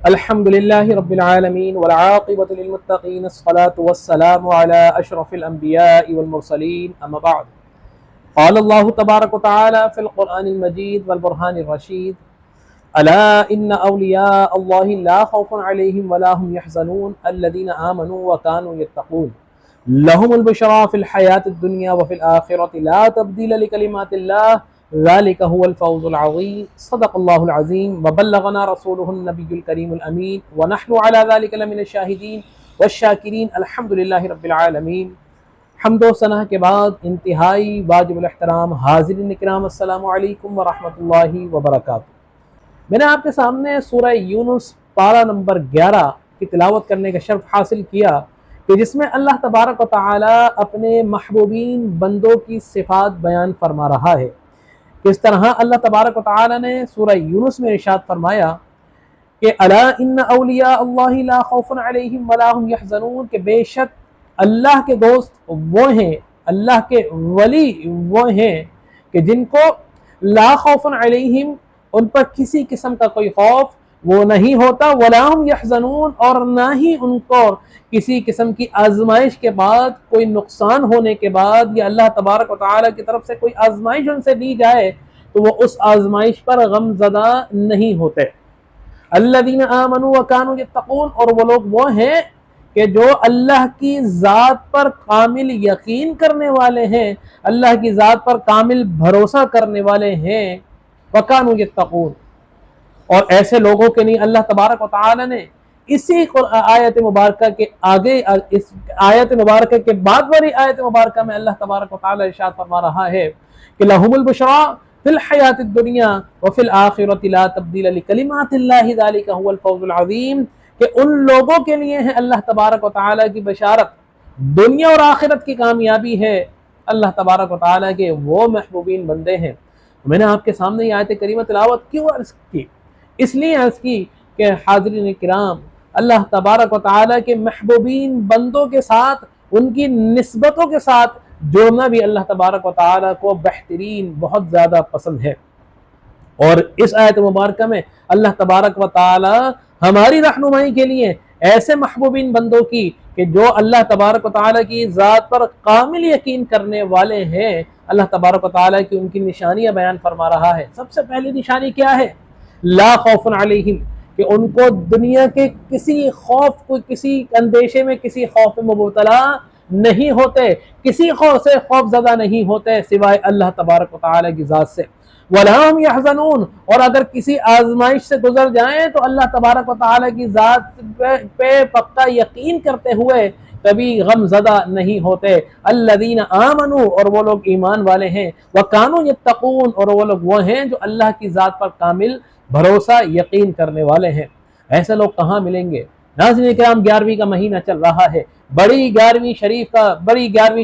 الحمد لله رب العالمين والعاقبة للمتقين الصلاة والسلام على أشرف الأنبياء والمرسلين أما بعد قال الله تبارك وتعالى في القرآن المجيد والبرهان الرشيد ألا إن أولياء الله لا خوف عليهم ولا هم يحزنون الذين آمنوا وكانوا يتقون لهم البشرى في الحياة الدنيا وفي الآخرة لا تبديل لكلمات الله ذلك هو الفوز العظيم صدق الله العظيم وبلغنا رسوله النبي الكريم الأمين ونحن على ذلك لمن الشاهدين والشاكرين الحمد لله رب العالمين۔ حمد و ثنا کے بعد انتہائی واجب الاحترام حاضرین اکرام، السلام علیکم ورحمۃ اللہ وبرکاتہ۔ میں نے آپ کے سامنے سورہ یونس پارہ نمبر 11 کی تلاوت کرنے کا شرف حاصل کیا کہ جس میں اللہ تبارک و تعالی اپنے محبوبین بندوں کی صفات بیان فرما رہا ہے۔ کس طرح اللہ تبارک و تعالی نے سورہ یونس میں ارشاد فرمایا کہ الا ان اولیاء اللہ لا خوف علیہم ولا هم یحزنون، کہ بے شک اللہ کے دوست وہ ہیں، اللہ کے ولی وہ ہیں کہ جن کو لا خوف علیہم، ان پر کسی قسم کا کوئی خوف وہ نہیں ہوتا، ولا هم یحزنون، اور نہ ہی ان کو کسی قسم کی آزمائش کے بعد، کوئی نقصان ہونے کے بعد، یا اللہ تبارک و تعالی کی طرف سے کوئی آزمائش ان سے لی جائے تو وہ اس آزمائش پر غم زدہ نہیں ہوتے۔ الذین آمنوا وکانوا یتقون، اور وہ لوگ وہ ہیں کہ جو اللہ کی ذات پر کامل یقین کرنے والے ہیں، اللہ کی ذات پر کامل بھروسہ کرنے والے ہیں۔ وکانوا یتقون، اور ایسے لوگوں کے لیے اللہ تبارک و تعالی نے اسی آیت مبارکہ کے آگے، اس آیت مبارکہ کے بعد والی آیت مبارکہ میں اللہ تبارک و تعالی ارشاد فرما رہا ہے کہ لہم البشرا فی الحیات الدنیا وفی الآخرۃ لا تبدیل لکلمات اللہ ذلک هو الفوز العظیم، کہ ان لوگوں کے لیے ہے اللہ تبارک و تعالی کی بشارت، دنیا اور آخرت کی کامیابی ہے۔ اللہ تبارک و تعالی کے وہ محبوبین بندے ہیں۔ میں نے آپ کے سامنے یہ آیت کریمہ تلاوت کیوں عرض کی؟ اس لیے عرض کی کہ حاضرین کرام، اللہ تبارک و تعالی کے محبوبین بندوں کے ساتھ، ان کی نسبتوں کے ساتھ جوڑنا بھی اللہ تبارک و تعالی کو بہترین، بہت زیادہ پسند ہے۔ اور اس آیت مبارکہ میں اللہ تبارک و تعالی ہماری رہنمائی کے لیے ایسے محبوبین بندوں کی کہ جو اللہ تبارک و تعالی کی ذات پر کامل یقین کرنے والے ہیں، اللہ تبارک و تعالی کی ان کی نشانیاں بیان فرما رہا ہے۔ سب سے پہلی نشانی کیا ہے؟ لا خوف علیہم، کہ ان کو دنیا کے کسی خوف کو، کسی اندیشے میں، کسی خوف میں مبتلا نہیں ہوتے، کسی خوف سے خوف زدہ نہیں ہوتے سوائے اللہ تبارک و تعالی کی ذات سے۔ وَلَا هُمْ يَحْزَنُونَ، اور اگر کسی آزمائش سے گزر جائیں تو اللہ تبارک و تعالی کی ذات پہ پکا یقین کرتے ہوئے کبھی غم زدہ نہیں ہوتے۔ الذین آمنوا، اور وہ لوگ ایمان والے ہیں، وَكَانُوا يَتَّقُونَ، اور وہ لوگ وہ ہیں جو اللہ کی ذات پر کامل بھروسہ یقین کرنے والے ہیں۔ ایسے لوگ کہاں ملیں گے؟ ناظرین کرام، 11ویں کا مہینہ چل رہا ہے، بڑی 11ویں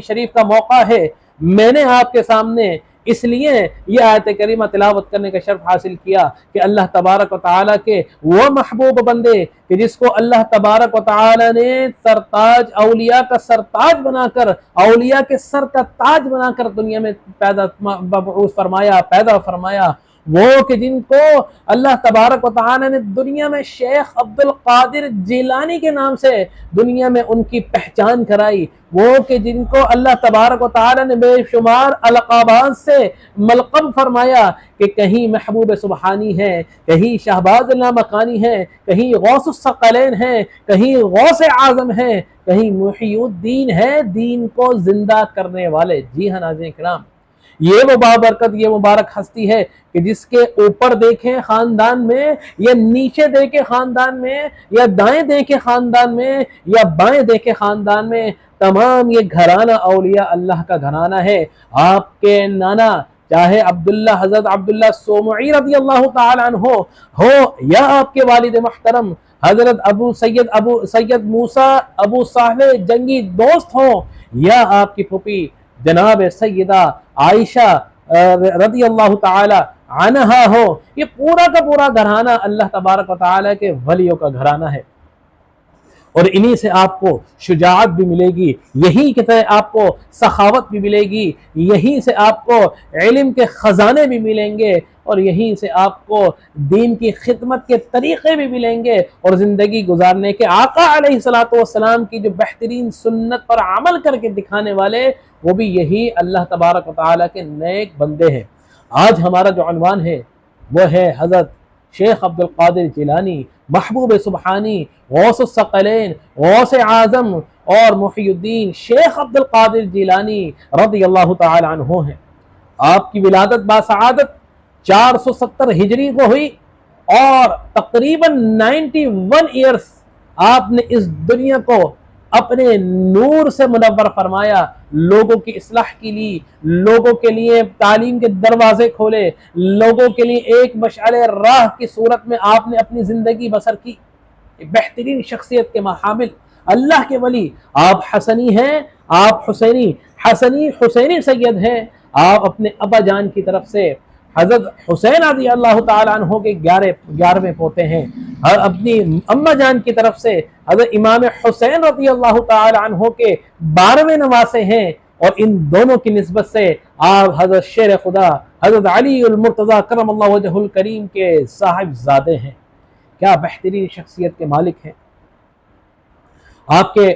شریف کا موقع ہے۔ میں نے آپ کے سامنے اس لیے یہ آیت کریمہ تلاوت کرنے کا شرف حاصل کیا کہ اللہ تبارک و تعالی کے وہ محبوب بندے کہ جس کو اللہ تبارک و تعالی نے سرتاج، اولیاء کا سرتاج بنا کر، اولیاء کے سر کا تاج بنا کر دنیا میں پیدا فرمایا، وہ کہ جن کو اللہ تبارک و تعالی نے دنیا میں شیخ عبد القادر جیلانی کے نام سے دنیا میں ان کی پہچان کرائی، وہ کہ جن کو اللہ تبارک و تعالی نے بے شمار القابات سے ملقب فرمایا کہ کہیں محبوب سبحانی ہے، کہیں شہباز لامکانی ہے، کہیں غوث الثقلین ہے، کہیں غوث اعظم ہے، کہیں محی الدین ہے، دین کو زندہ کرنے والے۔ جی ہاں ناظرین کرام، یہ وہ بابرکت، یہ مبارک ہستی ہے کہ جس کے اوپر دیکھیں خاندان میں، یا نیچے دیکھیں خاندان میں، یا دائیں دیکھیں خاندان میں، یا بائیں دیکھیں خاندان میں، تمام یہ گھرانہ اولیاء اللہ کا گھرانہ ہے۔ آپ کے نانا چاہے حضرت عبداللہ سومعی رضی اللہ تعالی عنہ ہو، یا آپ کے والد محترم حضرت سید موسیٰ ابو صالح جنگی دوست ہوں، یا آپ کی پھوپھی جناب سیدہ عائشہ رضی اللہ تعالی عنہا ہو، یہ پورا کا پورا گھرانہ اللہ تبارک و تعالی کے ولیوں کا گھرانہ ہے۔ اور انہی سے آپ کو شجاعت بھی ملے گی، یہی کی طرح آپ کو سخاوت بھی ملے گی، یہی سے آپ کو علم کے خزانے بھی ملیں گے، اور یہیں سے آپ کو دین کی خدمت کے طریقے بھی ملیں گے اور زندگی گزارنے کے آقا علیہ الصلوۃ والسلام کی جو بہترین سنت پر عمل کر کے دکھانے والے وہ بھی یہی اللہ تبارک و تعالیٰ کے نیک بندے ہیں۔ آج ہمارا جو عنوان ہے وہ ہے حضرت شیخ عبد القادر جیلانی، محبوب سبحانی، غوث الثقلین، غوث اعظم اور محی الدین شیخ عبد القادر جیلانی رضی اللہ تعالی عنہ ہیں۔ آپ کی ولادت باسعادت 470 ہجری کو ہوئی اور تقریباً 91 ایئرس آپ نے اس دنیا کو اپنے نور سے منور فرمایا، لوگوں کی اصلاح کے لیے، لوگوں کے لیے تعلیم کے دروازے کھولے، لوگوں کے لیے ایک مشعل راہ کی صورت میں آپ نے اپنی زندگی بسر کی۔ بہترین شخصیت کے حامل، اللہ کے ولی، آپ حسنی ہیں، آپ حسینی سید ہیں۔ آپ اپنے ابا جان کی طرف سے حضرت حسین رضی اللہ تعالیٰ عنہ کے 11ویں پوتے ہیں، اور اپنی اماں جان کی طرف سے حضرت امام حسین رضی اللہ تعالیٰ عنہ کے 12ویں نواسے ہیں، اور ان دونوں کی نسبت سے آپ حضرت شیر خدا حضرت علی المرتضیٰ کرم اللہ وجہ الکریم کے صاحب زادے ہیں۔ کیا بہترین شخصیت کے مالک ہیں۔ آپ کے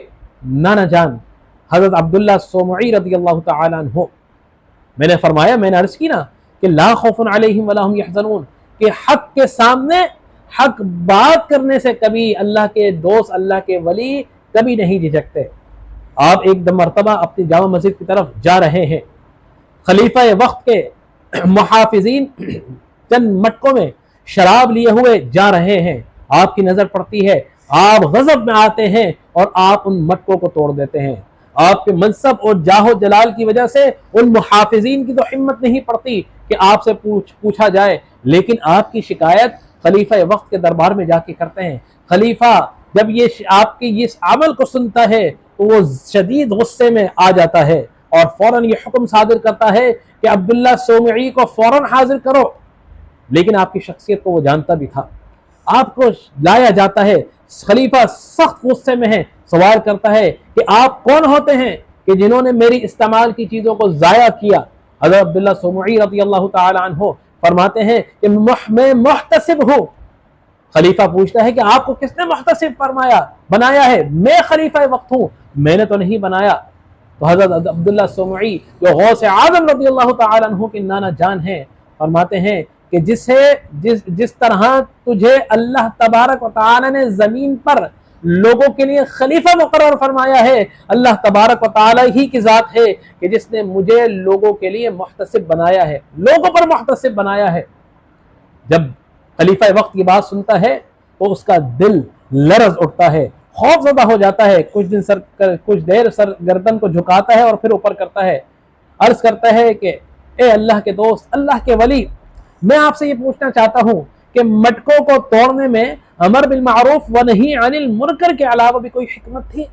نانا جان حضرت عبداللہ سومعی رضی اللہ تعالیٰ عنہ، میں نے فرمایا، میں نے عرض کی نا کہ لا خوف علیہم ولا ہم یحزنون، کہ حق کے سامنے حق بات کرنے سے کبھی اللہ کے دوست، اللہ کے ولی کبھی نہیں جھجکتے۔ آپ ایک مرتبہ اپنی جامع مسجد کی طرف جا رہے ہیں، خلیفہ وقت کے محافظین چند مٹکوں میں شراب لیے ہوئے جا رہے ہیں، آپ کی نظر پڑتی ہے، آپ غضب میں آتے ہیں اور آپ ان مٹکوں کو توڑ دیتے ہیں۔ آپ کے منصب اور جاہ و جلال کی وجہ سے ان محافظین کی تو ہمت نہیں پڑتی کہ آپ سے پوچھا جائے، لیکن آپ کی شکایت خلیفہ وقت کے دربار میں جا کے کرتے ہیں۔ خلیفہ جب یہ آپ کی اس عمل کو سنتا ہے تو وہ شدید غصے میں آ جاتا ہے اور فوراً یہ حکم صادر کرتا ہے کہ عبداللہ سومعی کو فوراً حاضر کرو، لیکن آپ کی شخصیت کو وہ جانتا بھی تھا۔ آپ کو لایا جاتا ہے، خلیفہ سخت غصے میں ہے، سوال کرتا ہے کہ آپ کون ہوتے ہیں کہ جنہوں نے میری استعمال کی چیزوں کو ضائع کیا؟ حضرت عبداللہ سومعی رضی اللہ تعالی عنہ فرماتے ہیں کہ میں محتسب ہوں۔ خلیفہ پوچھتا ہے کہ آپ کو کس نے محتسب بنایا ہے؟ میں خلیفہ وقت ہوں، میں نے تو نہیں بنایا۔ تو حضرت عبداللہ سومعی جو غوث اعظم رضی اللہ تعالی عنہ کے نانا جان ہیں، فرماتے ہیں کہ جس طرح تجھے اللہ تبارک و تعالی نے زمین پر لوگوں کے لیے خلیفہ مقرر فرمایا ہے، اللہ تبارک و تعالی ہی کی ذات ہے کہ جس نے مجھے لوگوں کے لیے محتسب بنایا ہے، لوگوں پر محتسب بنایا ہے۔ جب خلیفہ وقت کی بات سنتا ہے تو اس کا دل لرز اٹھتا ہے، خوف زدہ ہو جاتا ہے، کچھ دیر سر گردن کو جھکاتا ہے اور پھر اوپر کرتا ہے، عرض کرتا ہے کہ اے اللہ کے دوست، اللہ کے ولی، میں آپ سے یہ پوچھنا چاہتا ہوں کہ مٹکوں کو توڑنے میں امر بالمعروف و نہی عن المنکر کے علاوہ بھی کوئی حکمت تھی؟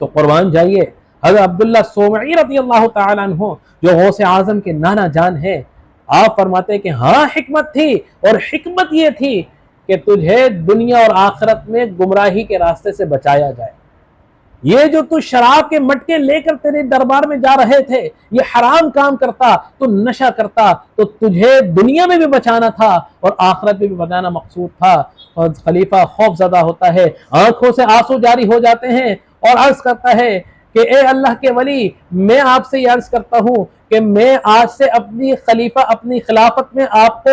تو قربان جائیے، حضرت عبداللہ سومعی رضی اللہ تعالی عنہ جو غوث اعظم کے نانا جان ہیں، آپ فرماتے ہیں کہ ہاں حکمت تھی، اور حکمت یہ تھی کہ تجھے دنیا اور آخرت میں گمراہی کے راستے سے بچایا جائے۔ یہ جو تو شراب کے مٹکے لے کر تیرے دربار میں جا رہے تھے، یہ حرام کام کرتا، تو نشہ کرتا، تو تجھے دنیا میں بھی بچانا تھا اور آخرت میں بھی بچانا مقصود تھا۔ اور خلیفہ خوف زدہ ہوتا ہے، آنکھوں سے آنسو جاری ہو جاتے ہیں اور عرض کرتا ہے کہ اے اللہ کے ولی، میں آپ سے یہ عرض کرتا ہوں کہ میں آج سے اپنی خلافت میں آپ کو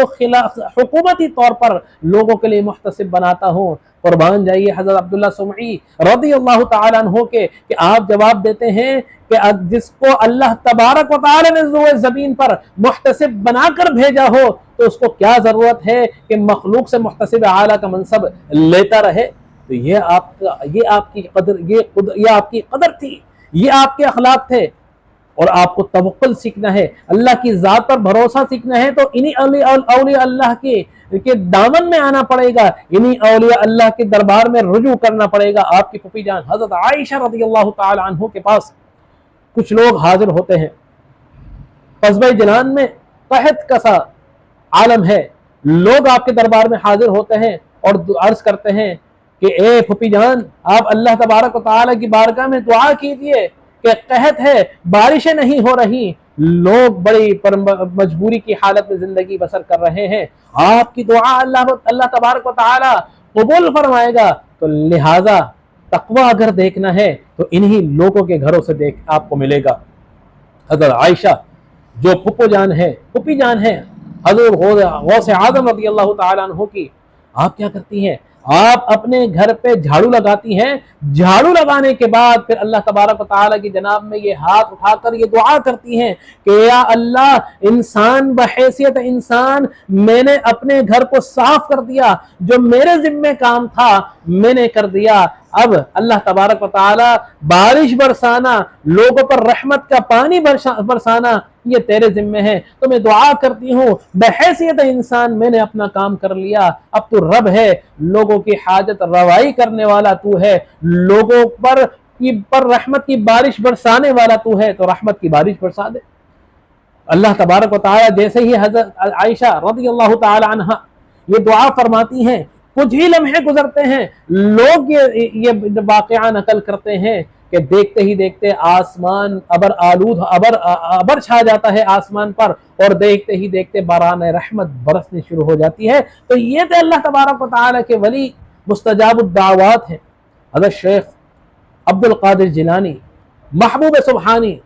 حکومتی طور پر لوگوں کے لیے محتسب بناتا ہوں۔ قربان جائیے حضرت عبداللہ سومعی رضی اللہ تعالی عنہ کے کہ آپ جواب دیتے ہیں کہ جس کو اللہ تبارک و تعالی نے روئے زمین پر محتسب بنا کر بھیجا ہو تو اس کو کیا ضرورت ہے کہ مخلوق سے محتسب اعلیٰ کا منصب لیتا رہے؟ تو یہ آپ کی قدر تھی، یہ آپ کے اخلاق تھے، اور آپ کو توکل سیکھنا ہے، اللہ کی ذات پر بھروسہ سیکھنا ہے تو انہی اولیاء اللہ کے دامن میں آنا پڑے گا، انہی اولیاء اللہ کے دربار میں رجوع کرنا پڑے گا۔ آپ کی پھوپھی جان حضرت عائشہ رضی اللہ تعالی عنہ کے پاس کچھ لوگ حاضر ہوتے ہیں، قصبہ جنان میں قحط کا سا عالم ہے، لوگ آپ کے دربار میں حاضر ہوتے ہیں اور عرض کرتے ہیں کہ اے پھوپھی جان، آپ اللہ تبارک و تعالی کی بارگاہ میں دعا کیجئے کہ قحط ہے، بارشیں نہیں ہو رہی، لوگ بڑی مجبوری کی حالت میں زندگی بسر کر رہے ہیں، آپ کی دعا اللہ تبارک و تعالی قبول فرمائے گا۔ تو لہٰذا تقوی اگر دیکھنا ہے تو انہی لوگوں کے گھروں سے آپ کو ملے گا۔ حضرت عائشہ جو پھپھی جان ہے حضرت غوث اعظم رضی اللہ تعالیٰ عنہ کی، آپ کیا کرتی ہیں؟ آپ اپنے گھر پہ جھاڑو لگاتی ہیں، جھاڑو لگانے کے بعد پھر اللہ تبارک و تعالیٰ کی جناب میں یہ ہاتھ اٹھا کر یہ دعا کرتی ہیں کہ یا اللہ، انسان بحیثیت انسان میں نے اپنے گھر کو صاف کر دیا، جو میرے ذمہ کام تھا میں نے کر دیا، اب اللہ تبارک و تعالیٰ بارش برسانا، لوگوں پر رحمت کا پانی برسانا یہ تیرے ذمہ ہے، تو میں دعا کرتی ہوں بحیثیت انسان میں نے اپنا کام کر لیا، اب تو رب ہے، لوگوں کی حاجت روائی کرنے والا تو ہے، لوگوں پر رحمت کی بارش برسانے والا تو ہے، تو رحمت کی بارش برسا دے۔ اللہ تبارک و تعالیٰ جیسے ہی حضرت عائشہ رضی اللہ تعالی عنہ یہ دعا فرماتی ہیں، کچھ ہی لمحے گزرتے ہیں، لوگ یہ واقعہ نقل کرتے ہیں کہ دیکھتے ہی دیکھتے آسمان ابر چھا جاتا ہے آسمان پر، اور دیکھتے ہی دیکھتے باران رحمت برسنی شروع ہو جاتی ہے۔ تو یہ تھے اللہ تبارک و تعالیٰ کے ولی، مستجاب الدعوات ہیں۔ حضرت شیخ عبد القادر جیلانی، محبوب سبحانی،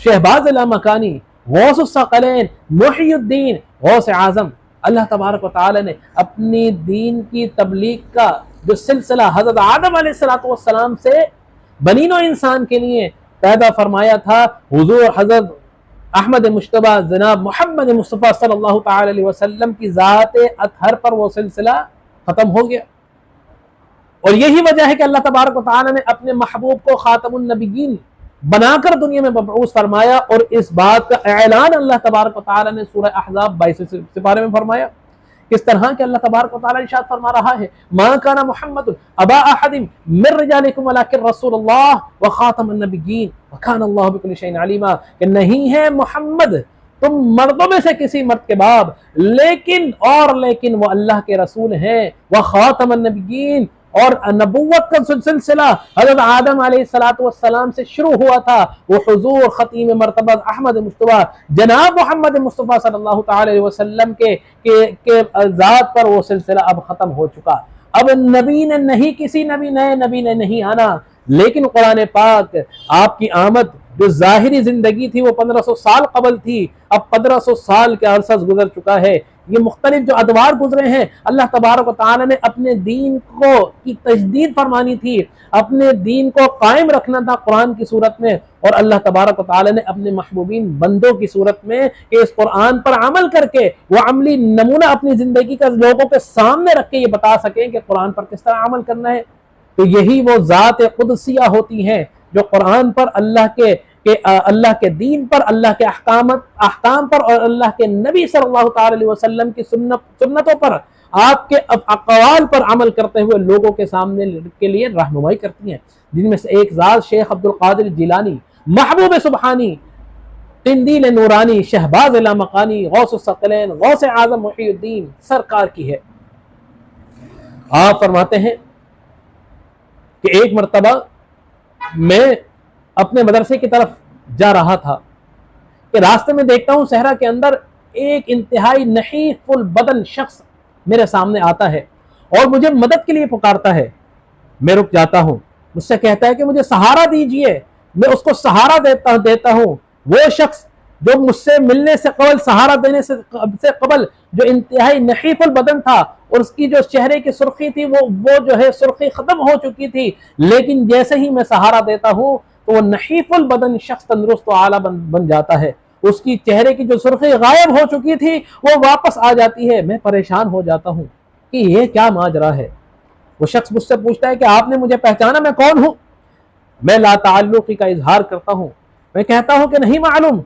شہباز لامکانی، غوث الثقلین، محی الدین، غوث اعظم، اللہ تبارک و تعالی نے اپنی دین کی تبلیغ کا جو سلسلہ حضرت آدم علیہ السلام سے بنین و انسان کے لیے پیدا فرمایا تھا، حضور حضرت احمد مجتبیٰ جناب محمد مصطفیٰ صلی اللہ تعالی علیہ وسلم کی ذات اطہر پر وہ سلسلہ ختم ہو گیا۔ اور یہی وجہ ہے کہ اللہ تبارک و تعالی نے اپنے محبوب کو خاتم النبیین بنا کر دنیا میں مبعوث فرمایا، اور اس بات کا اعلان اللہ تبارک و تعالی نے سورہ احزاب 22 سپارے میں فرمایا۔ کس طرح کہ اللہ تبارک و تعالی ارشاد فرما رہا ہے، ما کان محمد ابا احد من رجالکم ولکن رسول اللہ وخاتم النبیین وکان اللہ بکل شیء علیما، کہ نہیں ہے محمد تم مردوں میں سے کسی مرد کے باب، لیکن وہ اللہ کے رسول ہیں، وخاتم النبیین، اور نبوت کا سلسلہ حضرت آدم علیہ السلام سے شروع ہوا تھا، وہ حضور ختیم مرتبہ احمد مصطفیٰ جناب محمد مصطفیٰ صلی اللہ تعالی علیہ وسلم کے ذات پر وہ سلسلہ اب ختم ہو چکا۔ اب کسی نئے نبی نے نہیں آنا، لیکن قرآن پاک آپ کی آمد جو ظاہری زندگی تھی وہ 1500 سال قبل تھی، اب 1500 سال کے عرصہ گزر چکا ہے، یہ مختلف جو ادوار گزرے ہیں، اللہ تبارک و تعالی نے اپنے دین کی تجدید فرمانی تھی، اپنے دین کو قائم رکھنا تھا قرآن کی صورت میں، اور اللہ تبارک و تعالی نے اپنے محبوبین بندوں کی صورت میں کہ اس قرآن پر عمل کر کے وہ عملی نمونہ اپنی زندگی کا لوگوں کے سامنے رکھ کے یہ بتا سکیں کہ قرآن پر کس طرح عمل کرنا ہے۔ تو یہی وہ ذات قدسیہ ہوتی ہیں جو قرآن پر اللہ کے دین پر، اللہ کے احکام پر، اور اللہ کے نبی صلی اللہ تعالی علیہ وسلم کی سنتوں پر، آپ کے اقوال پر عمل کرتے ہوئے لوگوں کے سامنے کے لیے رہنمائی کرتی ہیں، جن میں سے ایک ذات شیخ عبد القادر جیلانی، محبوب سبحانی، قندیل نورانی، شہباز لامکانی، غوث الثقلین، غوث اعظم محی الدین سرکار کی ہے۔ آپ فرماتے ہیں کہ ایک مرتبہ میں اپنے مدرسے کی طرف جا رہا تھا کہ راستے میں دیکھتا ہوں صحرا کے اندر ایک انتہائی نحیف البدن شخص میرے سامنے آتا ہے اور مجھے مدد کے لیے پکارتا ہے۔ میں رک جاتا ہوں، مجھ سے کہتا ہے کہ مجھے سہارا دیجئے، میں اس کو سہارا دیتا ہوں۔ وہ شخص جو مجھ سے ملنے سے قبل، سہارا دینے سے قبل جو انتہائی نحیف البدن تھا، اور اس کی جو چہرے کی سرخی تھی وہ جو ہے سرخی ختم ہو چکی تھی، لیکن جیسے ہی میں سہارا دیتا ہوں تو وہ نحیف البدن شخص تندرست و اعلیٰ بن جاتا ہے، اس کی چہرے کی جو سرخی غائب ہو چکی تھی وہ واپس آ جاتی ہے۔ میں پریشان ہو جاتا ہوں کہ یہ کیا ماجرا ہے۔ وہ شخص مجھ سے پوچھتا ہے کہ آپ نے مجھے پہچانا میں کون ہوں؟ میں لا تعلقی کا اظہار کرتا ہوں، میں کہتا ہوں کہ نہیں معلوم۔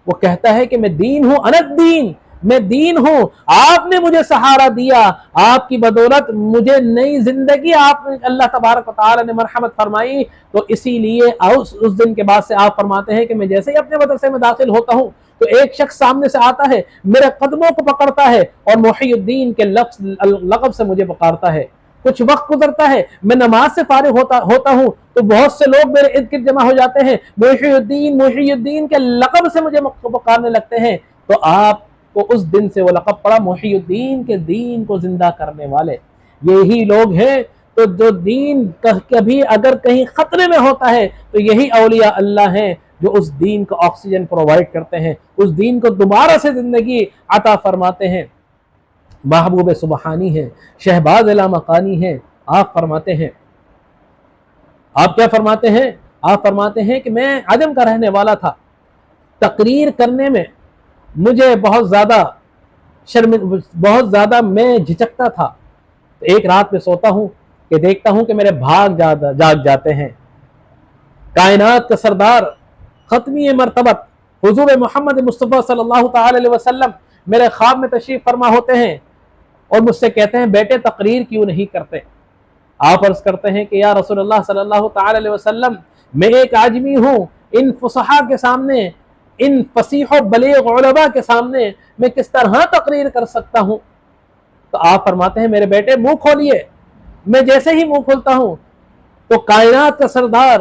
وہ کہتا ہے کہ میں دین ہوں، انا الدین، میں دین ہوں، آپ نے مجھے سہارا دیا، آپ کی بدولت مجھے نئی زندگی اللہ تبارک و تعالی نے مرحمت فرمائی۔ تو اسی لیے اس دن کے بعد سے آپ فرماتے ہیں کہ میں جیسے ہی اپنے مدرسے میں داخل ہوتا ہوں تو ایک شخص سامنے سے آتا ہے، میرے قدموں کو پکڑتا ہے اور محی الدین کے لقب سے مجھے پکارتا ہے۔ کچھ وقت گزرتا ہے، میں نماز سے فارغ ہوتا ہوں تو بہت سے لوگ میرے ارد گرد جمع ہو جاتے ہیں، محی الدین کے لقب سے مجھے پکارنے لگتے ہیں، تو آپ کو اس دن سے وہ لقب پڑا محی الدین کے دین کو زندہ کرنے والے۔ یہی لوگ ہیں تو جو دین کبھی اگر کہیں خطرے میں ہوتا ہے تو یہی اولیاء اللہ ہیں جو اس دین کو آکسیجن پرووائڈ کرتے ہیں، اس دین کو دوبارہ سے زندگی عطا فرماتے ہیں۔ محبوب سبحانی ہیں، شہباز لامکانی ہیں۔ آپ فرماتے ہیں، آپ کیا فرماتے ہیں؟ آپ فرماتے ہیں کہ میں عجم کا رہنے والا تھا، تقریر کرنے میں مجھے بہت زیادہ میں جھجکتا تھا۔ ایک رات میں سوتا ہوں کہ دیکھتا ہوں کہ میرے بھاگ جاگ جاتے ہیں۔ کائنات کا سردار ختمی مرتبت حضور محمد مصطفیٰ صلی اللہ تعالی علیہ وسلم میرے خواب میں تشریف فرما ہوتے ہیں اور مجھ سے کہتے ہیں بیٹے تقریر کیوں نہیں کرتے؟ آپ عرض کرتے ہیں کہ یا رسول اللہ صلی اللہ تعالی علیہ وسلم میں ایک عاجمی ہوں، ان فصحاء کے سامنے، ان فصیح و بلیغ علماء کے سامنے میں کس طرح تقریر کر سکتا ہوں؟ تو آپ فرماتے ہیں میرے بیٹے منہ کھولیے۔ میں جیسے ہی منہ کھولتا ہوں تو کائنات کا سردار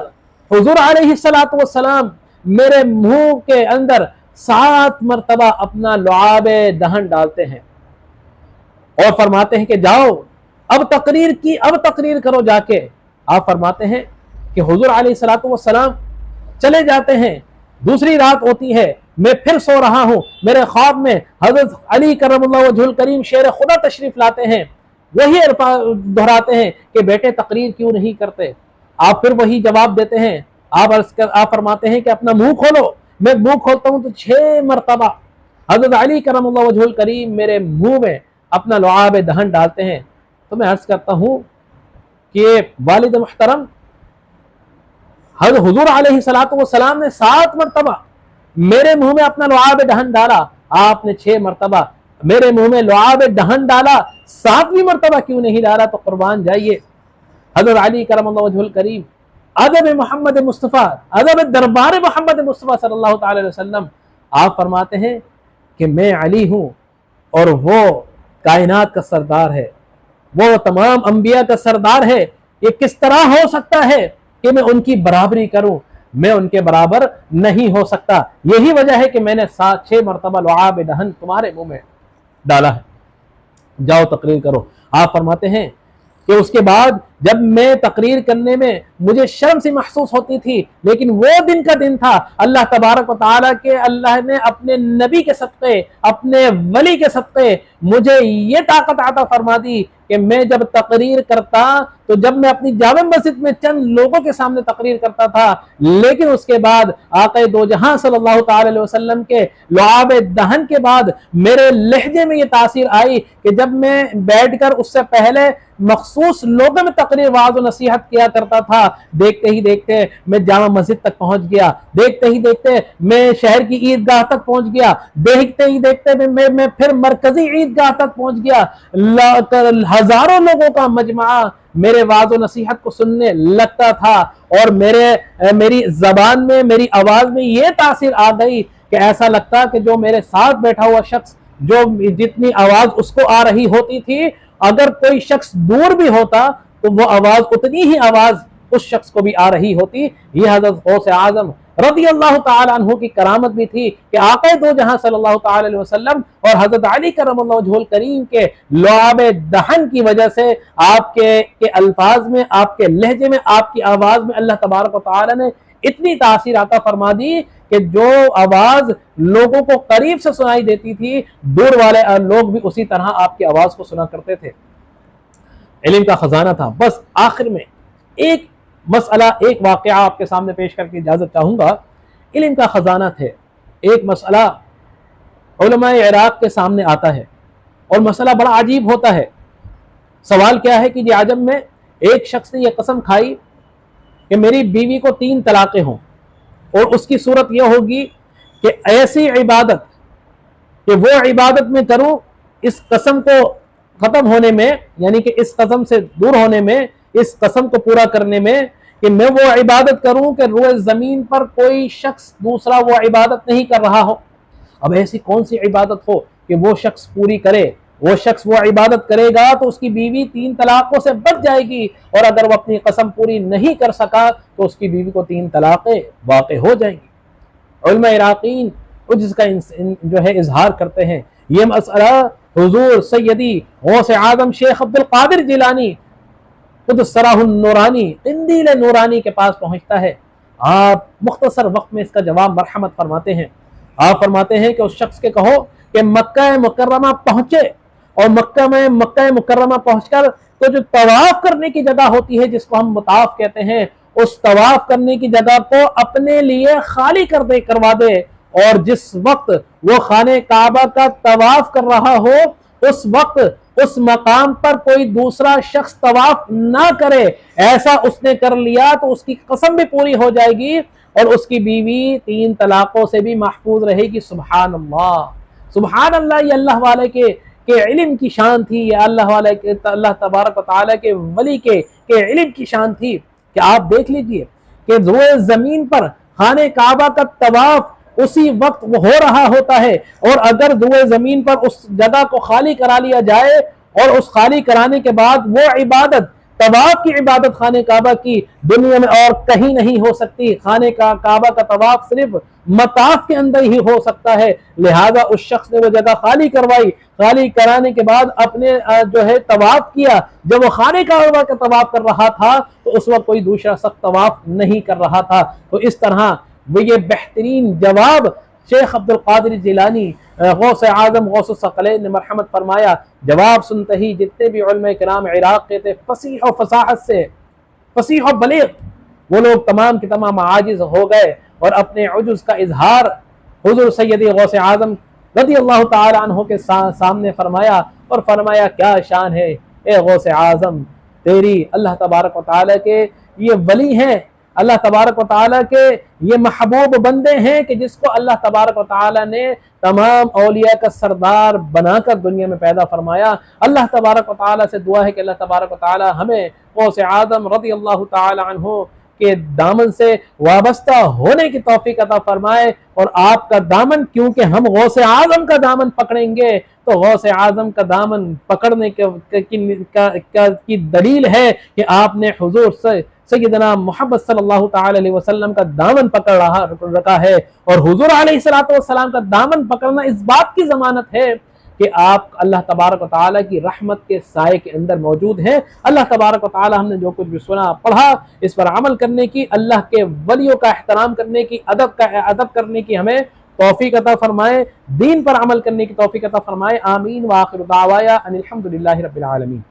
حضور علیہ السلام میرے منہ کے اندر 7 مرتبہ اپنا لعاب دہن ڈالتے ہیں اور فرماتے ہیں کہ جاؤ اب تقریر کرو جا کے۔ آپ فرماتے ہیں کہ حضور علیہ السلام چلے جاتے ہیں۔ دوسری رات ہوتی ہے، میں پھر سو رہا ہوں، میرے خواب میں حضرت علی کرم اللہ وجہ الکریم شیر خدا تشریف لاتے ہیں، وہی دہراتے ہیں کہ بیٹے تقریر کیوں نہیں کرتے؟ آپ پھر وہی جواب دیتے ہیں۔ آپ فرماتے ہیں کہ اپنا منہ کھولو۔ میں منہ کھولتا ہوں تو 6 مرتبہ حضرت علی کرم اللہ وجہ الکریم میرے منہ میں اپنا لعاب دہن ڈالتے ہیں۔ تو میں عرض کرتا ہوں کہ والد محترم حضور علیہ السلام نے 7 مرتبہ میرے منہ میں اپنا لعاب دہن ڈالا، آپ نے 6 مرتبہ میرے منہ میں لعاب دہن ڈالا، 7ویں مرتبہ کیوں نہیں ڈالا؟ تو قربان جائیے حضرت علی کرم اللہ وجہ الکریم، ادب محمد مصطفیٰ، ادب دربار محمد مصطفیٰ صلی اللہ تعالی علیہ وسلم۔ آپ فرماتے ہیں کہ میں علی ہوں اور وہ کائنات کا سردار ہے، وہ تمام انبیاء کا سردار ہے، یہ کس طرح ہو سکتا ہے کہ میں ان کی برابری کروں؟ میں ان کے برابر نہیں ہو سکتا۔ یہی وجہ ہے کہ میں نے 6 مرتبہ لعاب دہن تمہارے منہ میں ڈالا ہے، جاؤ تقریر کرو۔ آپ فرماتے ہیں کہ اس کے بعد جب میں تقریر کرنے میں مجھے شرم سی محسوس ہوتی تھی، لیکن وہ دن کا دن تھا، اللہ تبارک و تعالیٰ کے اللہ نے اپنے نبی کے صدقے، اپنے ولی کے صدقے مجھے یہ طاقت عطا فرما دی کہ میں جب تقریر کرتا تو جب میں اپنی جامع مسجد میں چند لوگوں کے سامنے تقریر کرتا تھا، لیکن اس کے بعد آقا دو جہاں صلی اللہ تعالی علیہ وسلم کے لعاب دہن کے بعد میرے لہجے میں یہ تاثیر آئی کہ جب میں بیٹھ کر اس سے پہلے مخصوص لوگوں میں تقریر واعظ و نصیحت کیا کرتا تھا، دیکھتے ہی دیکھتے میں جامع مسجد تک پہنچ گیا، دیکھتے ہی دیکھتے میں شہر کی عیدگاہ تک پہنچ گیا، دیکھتے ہی دیکھتے میں پھر مرکزی عیدگاہ تک پہنچ گیا۔ ہزاروں لوگوں کا مجمع میرے واعظ و نصیحت کو سننے لگتا تھا اور میری زبان میں، میری آواز میں یہ تاثیر آ گئی کہ ایسا لگتا کہ جو میرے ساتھ بیٹھا ہوا شخص، جو جتنی آواز اس کو آ رہی ہوتی تھی، اگر کوئی شخص دور بھی ہوتا تو وہ آواز اتنی ہی آواز اس شخص کو بھی آ رہی ہوتی۔ یہ حضرت غوث اعظم رضی اللہ تعالی عنہ کی کرامت بھی تھی کہ آقا دو جہاں صلی اللہ تعالی علیہ وسلم اور حضرت علی کرم اللہ وجہ الکریم کے لعاب دہن کی وجہ سے آپ کے الفاظ میں، آپ کے لہجے میں، آپ کی آواز میں اللہ تبارک و تعالی نے اتنی تاثیر عطا فرما دی کہ جو آواز لوگوں کو قریب سے سنائی دیتی تھی، دور والے لوگ بھی اسی طرح آپ کی آواز کو سنا کرتے تھے۔ علم کا خزانہ تھا۔ بس آخر میں ایک مسئلہ، ایک واقعہ آپ کے سامنے پیش کر کے اجازت چاہوں گا۔ علم کا خزانہ تھے، ایک مسئلہ علماء عراق کے سامنے آتا ہے اور مسئلہ بڑا عجیب ہوتا ہے۔ سوال کیا ہے کہ جی عجم میں ایک شخص نے یہ قسم کھائی کہ میری بیوی کو 3 طلاقیں ہوں اور اس کی صورت یہ ہوگی کہ ایسی عبادت کہ وہ عبادت میں کروں اس قسم کو ختم ہونے میں، یعنی کہ اس قسم سے دور ہونے میں، اس قسم کو پورا کرنے میں کہ میں وہ عبادت کروں کہ روئے زمین پر کوئی شخص دوسرا وہ عبادت نہیں کر رہا ہو۔ اب ایسی کون سی عبادت ہو کہ وہ شخص پوری کرے وہ شخص وہ عبادت کرے گا تو اس کی بیوی 3 طلاقوں سے بچ جائے گی، اور اگر وہ اپنی قسم پوری نہیں کر سکا تو اس کی بیوی کو 3 طلاقیں واقع ہو جائیں گی۔ علماء عراقین عجز کا جو ہے اظہار کرتے ہیں۔ یہ مسئلہ حضور سیدی غوث اعظم شیخ عبد القادر جیلانی قدس سرہ النورانی قندیل نورانی کے پاس پہنچتا ہے۔ آپ مختصر وقت میں اس کا جواب مرحمت فرماتے ہیں۔ آپ فرماتے ہیں کہ اس شخص کے کہو کہ مکہ مکرمہ پہنچے، اور مکہ مکرمہ پہنچ کر تو جو طواف کرنے کی جگہ ہوتی ہے جس کو ہم مطاف کہتے ہیں، اس طواف کرنے کی جگہ کو اپنے لیے خالی کروا دے، اور جس وقت وہ خانہ کعبہ کا طواف کر رہا ہو اس وقت اس مقام پر کوئی دوسرا شخص طواف نہ کرے۔ ایسا اس نے کر لیا تو اس کی قسم بھی پوری ہو جائے گی، اور اس کی بیوی 3 طلاقوں سے بھی محفوظ رہے گی۔ سبحان اللہ، سبحان اللہ۔ یہ اللہ والے کے علم کی شان تھی، یہ اللہ تبارک و تعالیٰ کے ولی کے علم کی شان تھی کہ آپ دیکھ لیجئے کہ روئے زمین پر خانہ کعبہ کا طواف اسی وقت ہو رہا ہوتا ہے، اور اگر روئے زمین پر اس جگہ کو خالی کرا لیا جائے اور اس خالی کرانے کے بعد وہ عبادت طواف کی عبادت خانہ کعبہ کی دنیا میں اور کہیں نہیں ہو سکتی۔ خانہ کعبہ کا طواف صرف مطاف کے اندر ہی ہو سکتا ہے، لہذا اس شخص نے وہ جگہ خالی کروائی، خالی کرانے کے بعد اپنے جو ہے طواف کیا۔ جب وہ خانہ کعبہ کا طواف کر رہا تھا تو اس وقت کوئی دوسرا شخص طواف نہیں کر رہا تھا۔ تو اس طرح وہ یہ بہترین جواب شیخ عبد القادر جیلانی غوث اعظم غوث الثقلین نے مرحمت فرمایا۔ جواب سنتے ہی جتنے بھی علماء کرام عراق کے تھے فصیح و فصاحت سے، فصیح و بلیغ، وہ لوگ تمام کے تمام عاجز ہو گئے اور اپنے عجز کا اظہار حضور سیدی غوث اعظم رضی اللہ تعالی عنہ کے سامنے فرمایا، اور فرمایا کیا شان ہے اے غوث اعظم تیری، اللہ تبارک و تعالی کے یہ ولی ہیں، اللہ تبارک و تعالیٰ کے یہ محبوب بندے ہیں کہ جس کو اللہ تبارک و تعالیٰ نے تمام اولیاء کا سردار بنا کر دنیا میں پیدا فرمایا۔ اللہ تبارک و تعالیٰ سے دعا ہے کہ اللہ تبارک و تعالیٰ ہمیں غوث اعظم رضی اللہ تعالی عنہ کے دامن سے وابستہ ہونے کی توفیق عطا فرمائے، اور آپ کا دامن، کیونکہ ہم غوث اعظم کا دامن پکڑیں گے تو غوث اعظم کا دامن پکڑنے کی دلیل ہے کہ آپ نے حضور سے سیدنا محمد صلی اللہ تعالی علیہ وسلم کا دامن پکڑ رکھا ہے، اور حضور علیہ السلام کا دامن پکڑنا اس بات کی ضمانت ہے کہ آپ اللہ تبارک و تعالیٰ کی رحمت کے سائے کے اندر موجود ہیں۔ اللہ تبارک و تعالیٰ ہم نے جو کچھ بھی سنا پڑھا اس پر عمل کرنے کی، اللہ کے ولیوں کا احترام کرنے کی، ادب کرنے کی ہمیں توفیق عطا فرمائے، دین پر عمل کرنے کی توفیق عطا فرمائے۔ آمین۔ وآخر دعوایا ان الحمد للہ رب العالمین۔